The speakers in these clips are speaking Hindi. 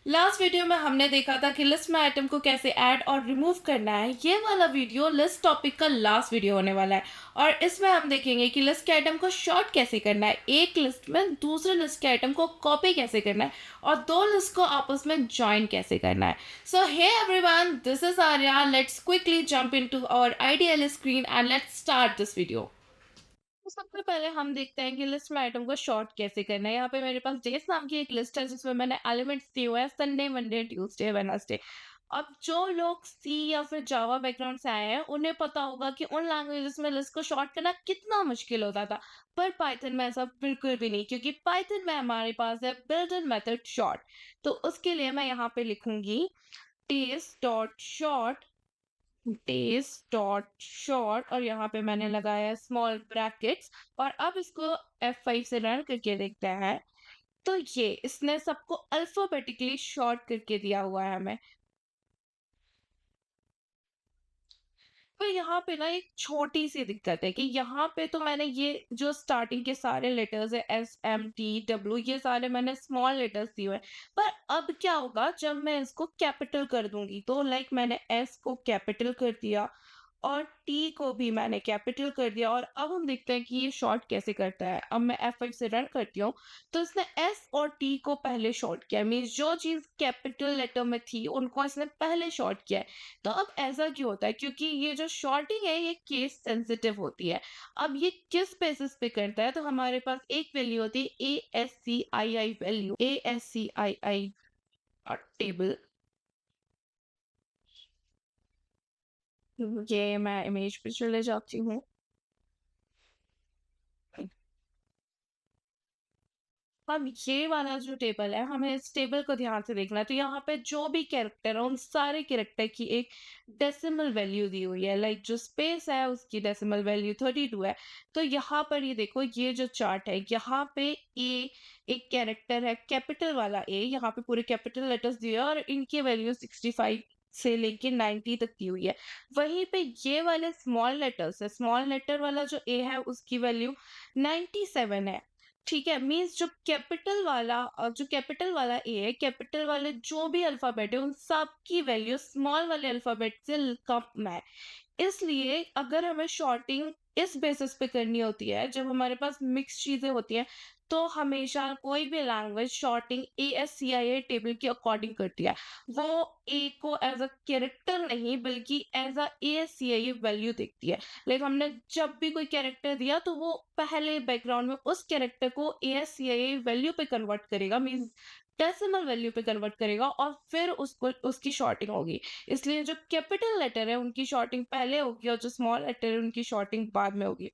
लास्ट वीडियो में हमने देखा था कि लिस्ट में आइटम को कैसे ऐड और रिमूव करना है। ये वाला वीडियो लिस्ट टॉपिक का लास्ट वीडियो होने वाला है और इसमें हम देखेंगे कि लिस्ट के आइटम को शॉर्ट कैसे करना है, एक लिस्ट में दूसरे लिस्ट के आइटम को कॉपी कैसे करना है और दो लिस्ट को आपस में ज्वाइन कैसे करना है। So hey everyone, this is Arya. Let's quickly jump into our ideal screen and let's start this video. तो सबसे पहले हम देखते हैं कि लिस्ट में आइटम को सॉर्ट कैसे करना है। यहाँ पे मेरे पास डेज नाम की एक लिस्ट है जिसमें मैंने एलिमेंट्स दिए हुए हैं संडे, मंडे, ट्यूसडे, वेडनेसडे। अब जो लोग सी या फिर जावा बैकग्राउंड से आए हैं उन्हें पता होगा कि उन लैंग्वेजेस में लिस्ट को सॉर्ट करना कितना मुश्किल होता था। पर पाइथन में ऐसा बिल्कुल भी नहीं, क्योंकि पाइथन में हमारे पास है बिल्ट इन मेथड सॉर्ट। तो उसके लिए मैं यहाँ पे लिखूंगी test dot sort, days dot sort, और यहाँ पे मैंने लगाया स्मॉल ब्रैकेट्स। और अब इसको F5 से रन करके देखते हैं। तो ये इसने सबको अल्फाबेटिकली शॉर्ट करके दिया हुआ है हमें। तो यहाँ पे ना एक छोटी सी दिक्कत है कि यहाँ पे तो मैंने ये जो स्टार्टिंग के सारे लेटर्स है S M T W, ये सारे मैंने स्मॉल लेटर्स दिए हुए हैं। पर अब क्या होगा जब मैं इसको कैपिटल कर दूंगी, तो लाइक मैंने S को कैपिटल कर दिया और टी को भी मैंने कैपिटल कर दिया। और अब हम देखते हैं कि ये शॉर्ट कैसे करता है। अब मैं F5 से रन करती हूँ। तो इसने एस और टी को पहले शॉर्ट किया, मीन्स जो चीज कैपिटल लेटर में थी उनको इसने पहले शॉर्ट किया है। तो अब ऐसा क्यों होता है? क्योंकि ये जो शॉर्टिंग है ये केस सेंसिटिव होती है। अब ये किस बेसिस पे करता है? तो हमारे पास एक वैल्यू होती है ASCII वैल्यू, ASCII टेबल। ये मैं इमेज पे चले जाती हूँ। अब ये वाला जो टेबल है, हमें इस टेबल को ध्यान से देखना है। तो यहाँ पे जो भी कैरेक्टर है उन सारे कैरेक्टर की एक डेसिमल वैल्यू दी हुई है। लाइक जो स्पेस है उसकी डेसिमल वैल्यू 32 है। तो यहाँ पर ये देखो, ये जो चार्ट है यहाँ पे ए एक कैरेक्टर है, कैपिटल वाला ए, यहाँ पे पूरे कैपिटल लेटर्स दिए हैं और इनकी वैल्यू 65 से लेके 90 तक दी हुई है। वहीं पे ये वाले स्मॉल लेटर्स है, स्मॉल लेटर वाला जो ए है उसकी वैल्यू 97 है। ठीक है, मीन्स जो कैपिटल वाला ए है, कैपिटल वाले जो भी अल्फाबेट है उन सब की वैल्यू स्मॉल वाले अल्फाबेट से कम है। इसलिए अगर हमें शॉर्टिंग इस बेसिस पे करनी होती है, जब हमारे पास मिक्स चीजें होती हैं, तो हमेशा कोई भी लैंग्वेज शॉर्टिंग ASCII टेबल के अकॉर्डिंग करती है। वो ए को एज अ कैरेक्टर नहीं बल्कि एज अ ASCII वैल्यू देखती है। लाइक हमने जब भी कोई कैरेक्टर दिया तो वो पहले बैकग्राउंड में उस कैरेक्टर को ASCII वैल्यू पे कन्वर्ट करेगा, मीन्स डेसिमल वैल्यू पे कन्वर्ट करेगा, और फिर उसको उसकी शॉर्टिंग होगी। इसलिए जो कैपिटल लेटर है उनकी शॉर्टिंग पहले होगी और जो स्मॉल लेटर है उनकी शॉर्टिंग बाद में होगी।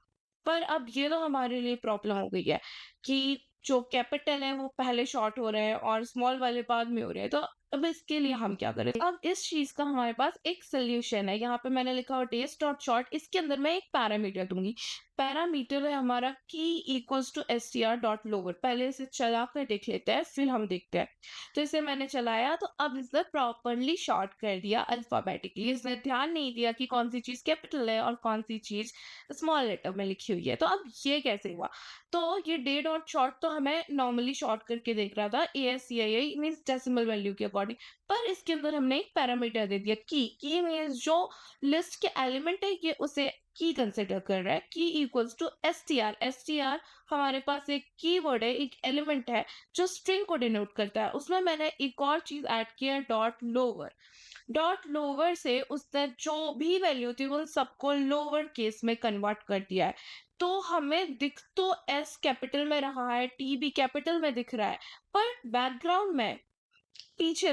पर अब ये तो हमारे लिए प्रॉब्लम हो गई है कि जो कैपिटल है वो पहले शॉर्ट हो रहे हैं और स्मॉल वाले बाद में हो रहे हैं। तो अब इसके लिए हम क्या करें? अब इस चीज का हमारे पास एक सोल्यूशन है। यहाँ पे मैंने लिखा हुआ डेज डॉट शॉर्ट, इसके अंदर मैं एक पैरामीटर दूंगी। पैरामीटर है हमारा key equals to STR dot lower. पहले इसे चला कर देख लेते हैं फिर हम देखते हैं। तो इसे मैंने चलाया तो अब इसने प्रॉपरली शॉर्ट कर दिया अल्फाबेटिकली। इसने ध्यान नहीं दिया कि कौन सी चीज कैपिटल है और कौन सी चीज स्मॉल लेटर में लिखी हुई है। तो अब ये कैसे हुआ? तो ये डे डॉट शॉर्ट तो हमें नॉर्मली शॉर्ट करके देख रहा था ASCII मीन्स डेसिमल वैल्यू के अकॉर्डिंग। पर इसके अंदर हमने एक पैरामीटर दे दिया की मीन्स जो लिस्ट के एलिमेंट है ये उसे की कंसिडर कर रहा है। की इक्वल्स टू STR हमारे पास एक कीवर्ड है, एक एलिमेंट है जो स्ट्रिंग को डिनोट करता है। उसमें मैंने एक और चीज ऐड किया, डॉट लोअर। डॉट लोअर से उसने जो भी वैल्यू थी उन सबको लोअर केस में कन्वर्ट कर दिया है। तो हमें दिख तो एस कैपिटल में रहा है, टी भी कैपिटल में दिख रहा है, पर बैकग्राउंड में पीछे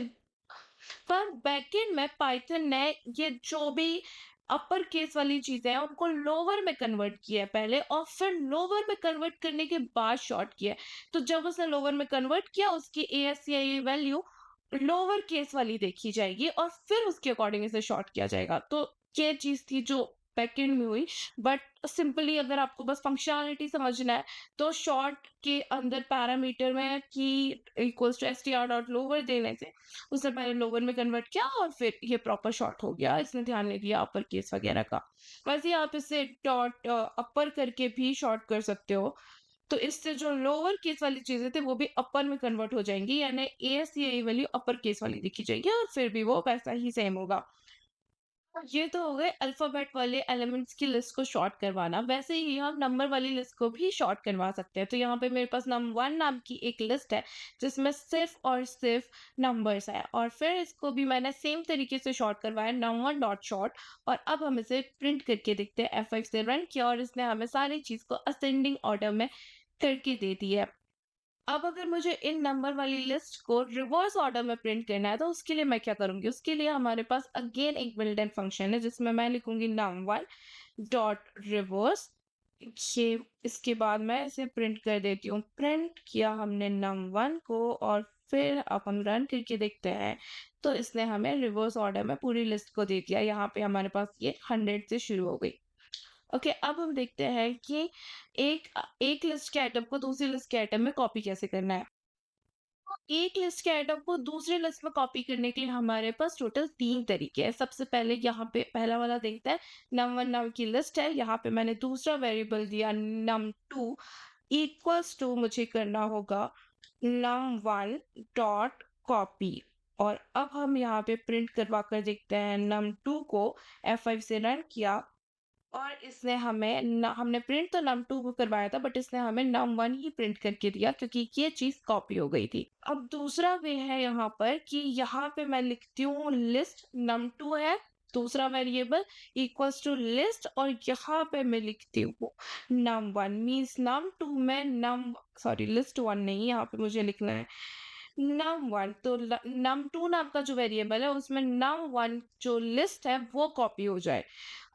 पर बैकएंड में पाइथन ने ये जो भी अपर केस वाली चीजें हैं उनको लोअर में कन्वर्ट किया है पहले, और फिर लोअर में कन्वर्ट करने के बाद शॉर्ट किया है। तो जब उसने लोअर में कन्वर्ट किया उसकी ASCII वैल्यू लोअर केस वाली देखी जाएगी और फिर उसके अकॉर्डिंग इसे शॉर्ट किया जाएगा। तो ये चीज थी जो बैकएंड में हुई। बट सिंपली अगर आपको बस फंक्शनैलिटी समझना है तो शॉर्ट के अंदर पैरामीटर में key equals to STR dot lower देने से उसने पहले लोअर में कन्वर्ट किया और फिर ये प्रॉपर शॉर्ट हो गया। इसने ध्यान नहीं दिया अपर केस वगैरह का। वैसे ही आप इसे डॉट अपर करके भी शॉर्ट कर सकते हो। तो इससे जो लोअर केस वाली चीज़ें थी वो भी अपर में कन्वर्ट हो जाएँगी, यानी ASCII वैल्यू अपर केस वाली लिखी जाएगी और फिर भी वो वैसा ही सेम होगा। ये तो हो गए अल्फाबेट वाले एलिमेंट्स की लिस्ट को शॉर्ट करवाना। वैसे ही हम नंबर वाली लिस्ट को भी शॉर्ट करवा सकते हैं। तो यहाँ पे मेरे पास नंबर 1 नाम की एक लिस्ट है जिसमें सिर्फ और सिर्फ नंबर्स है, और फिर इसको भी मैंने सेम तरीके से शॉर्ट करवाया नंबर डॉट शॉर्ट। और अब हम इसे प्रिंट करके देखते हैं। F5 से रन किया और इसने हमें सारी चीज़ को असेंडिंग ऑर्डर में करके दे दी है। अब अगर मुझे इन नंबर वाली लिस्ट को रिवर्स ऑर्डर में प्रिंट करना है तो उसके लिए मैं क्या करूंगी, उसके लिए हमारे पास अगेन एक बिल्ट इन फंक्शन है जिसमें मैं लिखूंगी num1 डॉट रिवर्स। ये इसके बाद मैं इसे प्रिंट कर देती हूँ। प्रिंट किया हमने num1 को और फिर अब हम रन करके देखते हैं तो इसने हमें रिवर्स ऑर्डर में पूरी लिस्ट को दे दिया। यहाँ पे हमारे पास ये 100 से शुरू हो गई। ओके, अब हम देखते हैं कि एक लिस्ट के आइटम को दूसरी लिस्ट के आइटम में कॉपी कैसे करना है। तो एक लिस्ट के आइटम को दूसरी लिस्ट में कॉपी करने के लिए हमारे पास टोटल 3 तरीके हैं। सबसे पहले यहाँ पे पहला वाला देखते हैं। num1 नाम की लिस्ट है, यहाँ पे मैंने दूसरा वेरिएबल दिया num2 इक्वल्स टू मुझे करना होगा num1 डॉट कॉपी। और अब हम यहाँ पे प्रिंट करवा कर देखते हैं। num2 को F5 से रन किया और इसने हमें हमने प्रिंट तो num2 को करवाया था, बट इसने हमें num1 ही प्रिंट करके दिया क्योंकि ये चीज कॉपी हो गई थी। अब दूसरा वे है यहाँ पर कि यहाँ पे मैं लिखती हूँ लिस्ट num2 है दूसरा वेरिएबल इक्वल्स टू लिस्ट, और यहाँ पे मैं लिखती हूँ num1 मीन्स num2 में सॉरी लिस्ट 1 नहीं, यहाँ पे मुझे लिखना है num1। तो num2 नाम का जो वेरिएबल है उसमें num1 जो लिस्ट है वो कॉपी हो जाए।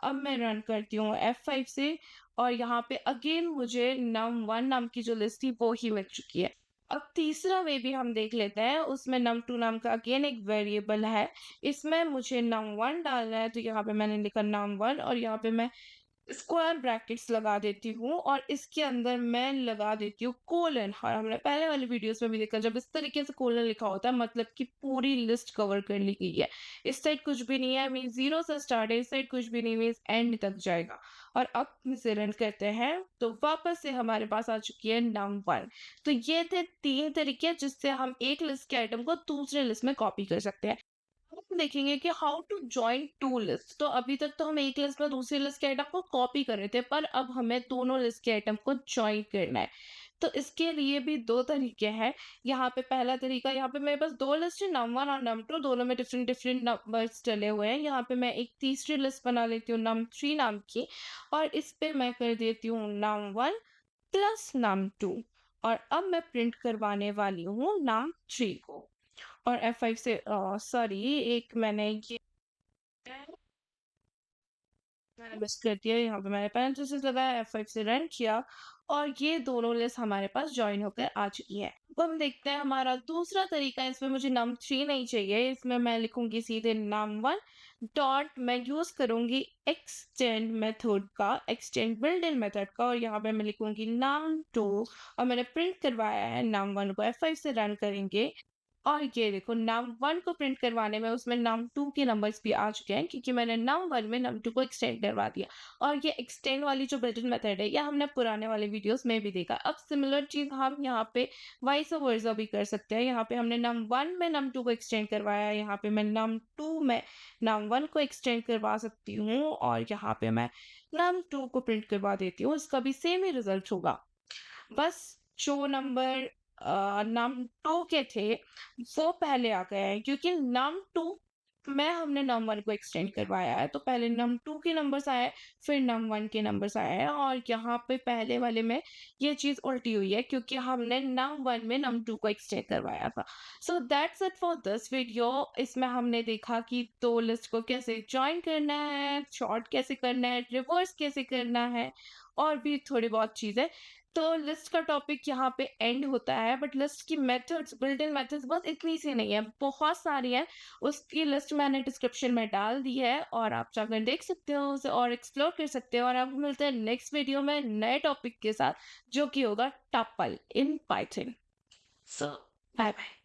अब मैं रन करती हूँ F5 से और यहाँ पे अगेन मुझे num1 नाम की जो लिस्ट थी वो ही मिल चुकी है। अब तीसरा वे भी हम देख लेते हैं। उसमें num2 नाम का अगेन एक वेरिएबल है, इसमें मुझे num1 डालना है। तो यहाँ पे मैंने लिखा num1 और यहाँ पे मैं स्क्वायर ब्रैकेट्स लगा देती हूँ और इसके अंदर मैं लगा देती हूँ कोलन। और हमने पहले वाली वीडियोस में भी देखा जब इस तरीके से कोलन लिखा होता है मतलब कि पूरी लिस्ट कवर कर ली गई है। इस साइड कुछ भी नहीं है मीन जीरो से स्टार्ट है, इस साइड कुछ भी नहीं मीन एंड तक जाएगा। और अब इसे रन करते हैं तो वापस से हमारे पास आ चुकी है num1। तो ये थे 3 तरीके जिससे हम एक लिस्ट के आइटम को दूसरे लिस्ट में कॉपी कर सकते हैं। हम देखेंगे कि how to join two list. तो अभी तक तो हम एक लिस्ट में दूसरी लिस्ट के आइटम को कॉपी कर रहे थे, पर अब हमें दोनों लिस्ट के आइटम को जॉइन करना है। तो इसके लिए भी 2 तरीके हैं। यहाँ पे पहला तरीका, यहाँ पे मेरे पास 2 लिस्ट है num1 और num2, दोनों में डिफरेंट डिफरेंट नंबर्स डले हुए हैं। यहाँ पे मैं एक तीसरी लिस्ट बना लेती हूँ num3 नाम की, और इस पे मैं कर देती हूँ num1 प्लस num2। और अब मैं प्रिंट करवाने वाली हूँ num3 को। और F5 से सॉरी, एक मैंने मिस कर दिया। यहाँ पे मैंने पेरेंथेसिस लगाया, F5 से रन किया और ये दोनों लिस्ट हमारे पास जॉइन होकर आ चुकी है। अब हम देखते हैं हमारा दूसरा तरीका। इसमें मुझे num3 नहीं चाहिए, इसमें मैं लिखूंगी सीधे num1 डॉट, मैं यूज करूंगी एक्सटेंड मेथड का, एक्सटेंड बिल्ट इन मेथड का, और यहाँ पे मैं लिखूंगी num2। और मैंने प्रिंट करवाया है num1 को। F5 से रन करेंगे और ये देखो num1 को प्रिंट करवाने में उसमें num2 के नंबर्स भी आ चुके हैं क्योंकि मैंने num1 में num2 को एक्सटेंड करवा दिया। और ये एक्सटेंड वाली जो बिल्ट इन मेथड है ये हमने पुराने वाले वीडियोस में भी देखा। अब सिमिलर चीज हम यहाँ पे वाइस वर्सा भी कर सकते हैं। यहाँ पे हमने num1 में num2 को एक्सटेंड करवाया है, यहाँ पे मैं num2 में num1 को एक्सटेंड करवा सकती हूँ और यहाँ पे मैं num2 को प्रिंट करवा देती हूँ। इसका भी सेम ही रिजल्ट होगा। बस जो नंबर num2 के थे वो पहले आ गए हैं क्योंकि num2 में हमने num1 को एक्सटेंड करवाया है। तो पहले num2 के नंबर्स आए, फिर num1 के नंबर्स आए हैं, और यहाँ पे पहले वाले में ये चीज उल्टी हुई है क्योंकि हमने num1 में num2 को एक्सटेंड करवाया था। So that's it for this video. इसमें हमने देखा कि दो लिस्ट को कैसे ज्वाइन करना है, शॉर्ट कैसे करना है, रिवर्स कैसे करना है, और भी थोड़ी बहुत चीजें। तो लिस्ट का टॉपिक यहाँ पे एंड होता है, बट लिस्ट की मेथड्स, बिल्ट इन मेथड्स बस इतनी सी नहीं है, बहुत सारी है। उसकी लिस्ट मैंने डिस्क्रिप्शन में डाल दी है और आप जाकर देख सकते हो उसे और एक्सप्लोर कर सकते हो। और आप मिलते हैं नेक्स्ट वीडियो में नए टॉपिक के साथ जो कि होगा tuple in Python. So bye bye.